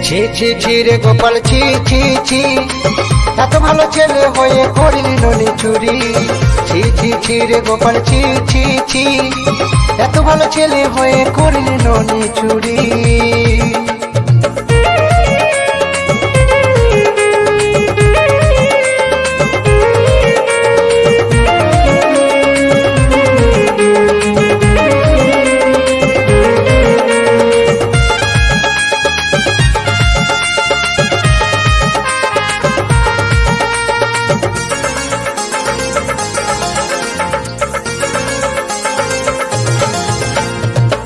ছি ছি ছি রে গোপাল ছি ছি ছি, এত ভালো ছেলে হয়ে করলি ননি চুরি। ছি ছি ছি রে গোপাল ছি ছি ছি, এত ভালো ছেলে হয়ে করলি ননি চুরি।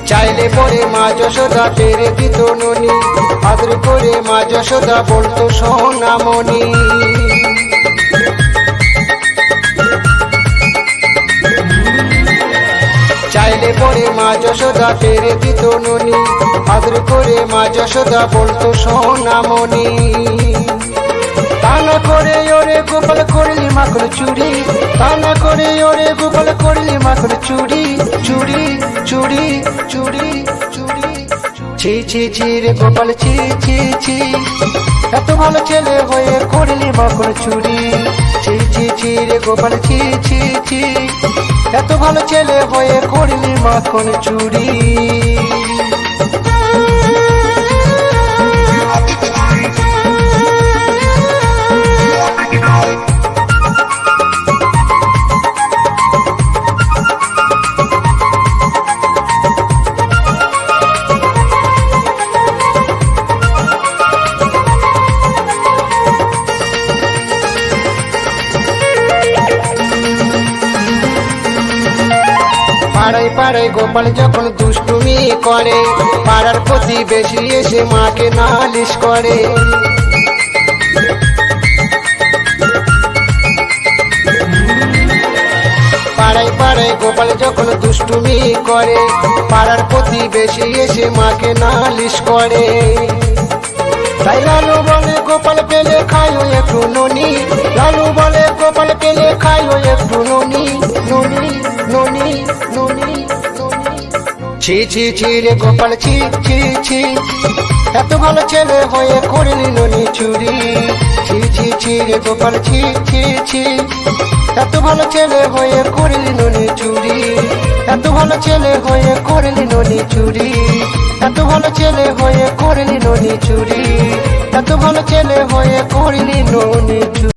চাইলে পরে মা যশোদা পেরে দিত ননি, আদর করে মা যশোদা বলতো সোনামণি। চাইলে পরে মা যশোদা পেরে দিত ননি, আদর করে মা যশোদা বলতো সোনামণি। তানা করে ওরে গোপাল করলি মাখন চুরি, তানা করে ওরে গোপাল করলি মাখন চুরি চুরি চুরি চুরি চুরি। ছি ছি ছি রে গোপাল ছি ছি ছি, এত ভালো ছেলে হয়ে করলি মাখন চুরি। ছি ছি ছি রে গোপাল ছি ছি ছি, এত ভালো ছেলে হয়ে করলি মাখন চুরি। পাড়ায় পাড়ায় গোপাল যখন দুষ্টুমি করে, পাড়ার প্রতিবেশী এসে মাকে নালিশ করে। পাড়ায় পাড়ায় গোপাল যখন দুষ্টুমি করে, পাড়ার প্রতিবেশী এসে মাকে নালিশ করে। তাই লালু বলে গোপাল পেলে খাইও একটু ননি, লালু বলে গোপাল পেলে খাইও একটু ননি ননি ননি ননি। ছি ছি ছি রে গোপাল ছি ছি ছি, এত ভালো ছেলে হয়ে করলি ননি চুরি। ছি ছি ছি রে গোপাল ছি ছি ছি, এত ভালো ছেলে হয়ে করলি ননি চুরি। এত ভালো ছেলে হয়ে করলি ননি চুরি, এত ভালো ছেলে হয়ে করলি ননি চুরি, এত ভালো ছেলে হয়ে করলি ননি চুরি।